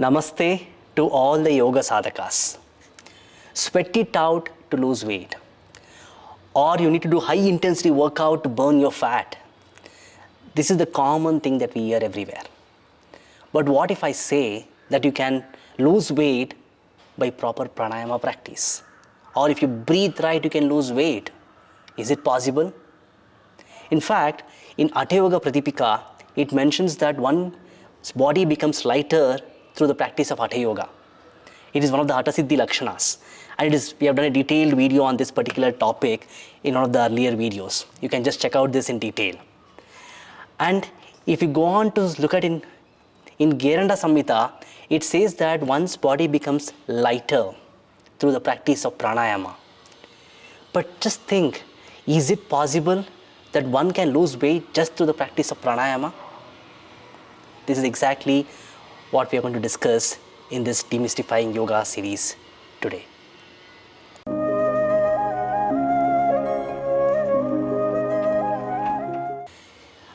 Namaste to all the yoga sadhakas. Sweat it out to lose weight. Or you need to do high intensity workout to burn your fat. This is the common thing that we hear everywhere. But what if I say that you can lose weight by proper pranayama practice? Or if you breathe right, you can lose weight. Is it possible? In fact, in Hatha Yoga Pratipika, it mentions that one's body becomes lighter through the practice of Hatha Yoga. It is one of the Hatha Siddhi Lakshanas. And we have done a detailed video on this particular topic in one of the earlier videos. You can just check out this in detail. And if you go on to look at in Geranda Samhita, it says that one's body becomes lighter through the practice of pranayama. But just think, is it possible that one can lose weight just through the practice of pranayama? This is exactly what we are going to discuss in this Demystifying Yoga series today.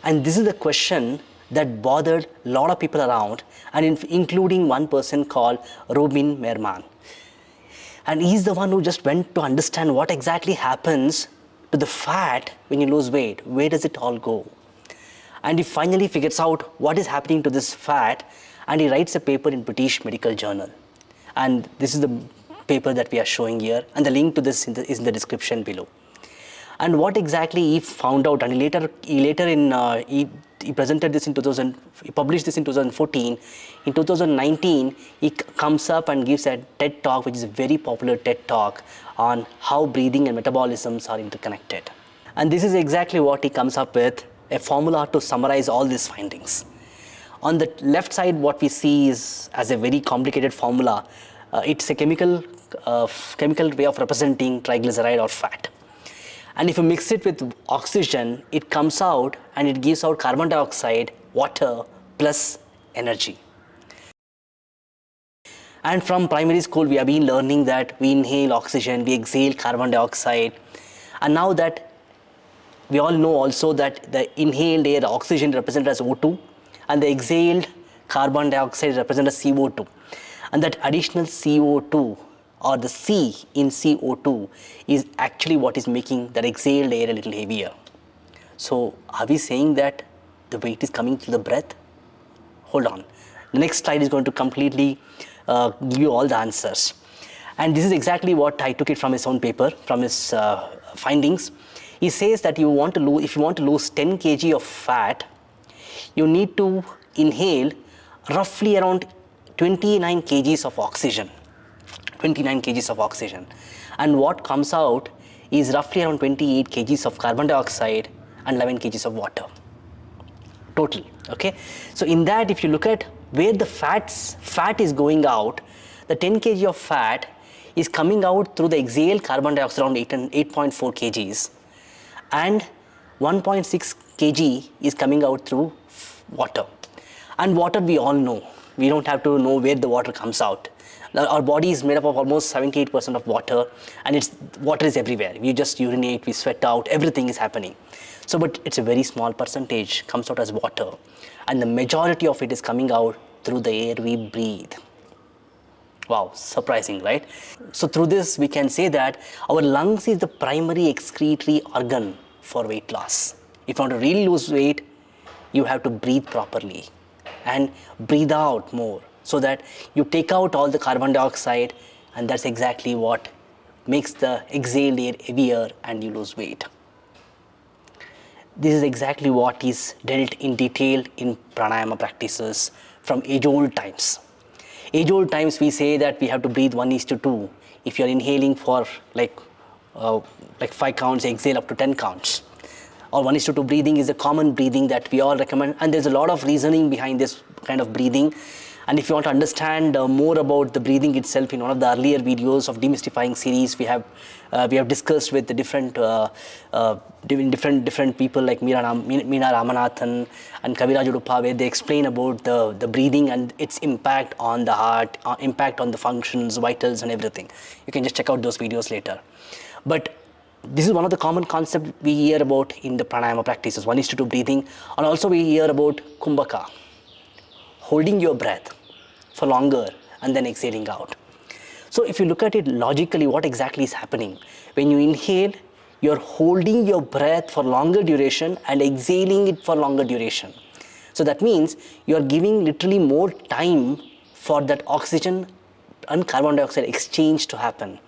And this is the question that bothered a lot of people around, and including one person called Ruben Meerman. And he's the one who just went to understand what exactly happens to the fat when you lose weight. Where does it all go? And he finally figures out what is happening to this fat, and he writes a paper in British Medical Journal. And this is the paper that we are showing here, and the link to this is in the description below. And what exactly he found out, and he presented this in he published this in 2014. In 2019, he comes up and gives a TED talk, which is a very popular TED talk on how breathing and metabolisms are interconnected. And this is exactly what he comes up with, a formula to summarize all these findings. On the left side, what we see is as a very complicated formula. It's a chemical way of representing triglyceride or fat. And if you mix it with oxygen, it comes out and it gives out carbon dioxide, water, plus energy. And from primary school, we have been learning that we inhale oxygen, we exhale carbon dioxide. And now that we all know also that the inhaled air, oxygen, represented as O2, and the exhaled carbon dioxide represented as CO2. And that additional CO2, or the C in CO2, is actually what is making that exhaled air a little heavier. So are we saying that the weight is coming through the breath? Hold on. The next slide is going to completely give you all the answers. And this is exactly what I took it from his own paper, from his findings. He says that if you want to lose 10 kg of fat, you need to inhale roughly around 29 kgs of oxygen. 29 kgs of oxygen, and what comes out is roughly around 28 kgs of carbon dioxide and 11 kgs of water total. Okay, so in that, if you look at where the fat is going out, the 10 kg of fat is coming out through the exhaled carbon dioxide around 8.4 kgs, and 1.6 kg is coming out through water. And water, we all know, we don't have to know where the water comes out. Our body is made up of almost 78% of water, and water is everywhere. We just urinate, we sweat out, everything is happening. So, but it's a very small percentage comes out as water, and the majority of it is coming out through the air we breathe. Wow, surprising, right? So through this, we can say that our lungs is the primary excretory organ for weight loss. If you want to really lose weight, you have to breathe properly and breathe out more, so that you take out all the carbon dioxide, and that's exactly what makes the exhaled air heavier and you lose weight. This is exactly what is dealt in detail in pranayama practices from age-old times. Age-old times, we say that we have to breathe 1:2. If you're inhaling for like 5 counts, exhale up to 10 counts. Or 1:2 breathing is a common breathing that we all recommend, and there's a lot of reasoning behind this kind of breathing. And if you want to understand more about the breathing itself, in one of the earlier videos of Demystifying series, we have discussed with the different people like Meena Ramanathan and Kaviraj Udupa, where they explain about the breathing and its impact on the heart, impact on the functions, vitals, and everything. You can just check out those videos later. But this is one of the common concepts we hear about in the pranayama practices, 1:2 breathing, and also we hear about kumbhaka, holding your breath. for longer and then exhaling out. So if you look at it logically, what exactly is happening? When you inhale, you're holding your breath for longer duration and exhaling it for longer duration. So that means you're giving literally more time for that oxygen and carbon dioxide exchange to happen.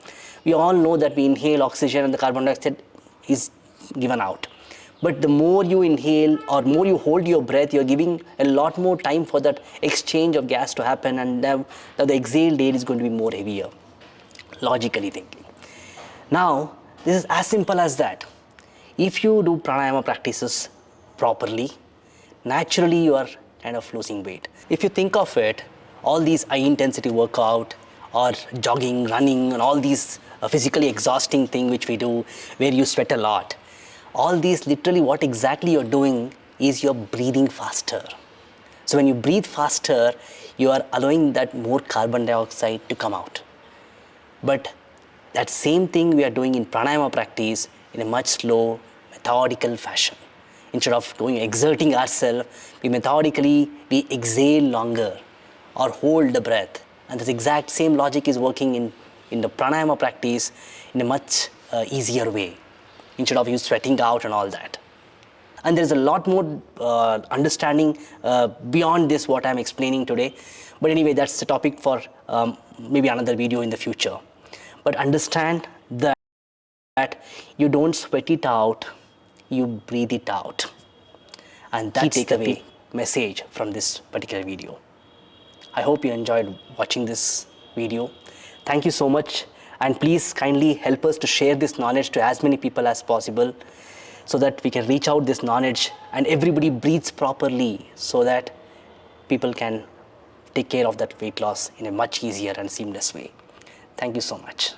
We all know that we inhale oxygen and the carbon dioxide is given out. But the more you inhale or more you hold your breath, you're giving a lot more time for that exchange of gas to happen, and the exhaled air is going to be more heavier, logically thinking. Now, this is as simple as that. If you do pranayama practices properly, naturally you are kind of losing weight. If you think of it, all these high intensity workout or jogging, running, and all these physically exhausting thing which we do where you sweat a lot, all these literally what exactly you're doing is you're breathing faster. So when you breathe faster, you are allowing that more carbon dioxide to come out. But that same thing we are doing in pranayama practice in a much slow, methodical fashion. Instead of exerting ourselves, we exhale longer or hold the breath. And this exact same logic is working in the pranayama practice in a much easier way, instead of you sweating out and all that. And there's a lot more understanding beyond this what I'm explaining today. But anyway, that's the topic for maybe another video in the future. But understand that you don't sweat it out, you breathe it out. And that's the takeaway message from this particular video. I hope you enjoyed watching this video. Thank you so much. And please kindly help us to share this knowledge to as many people as possible, so that we can reach out this knowledge and everybody breathes properly, so that people can take care of that weight loss in a much easier and seamless way. Thank you so much.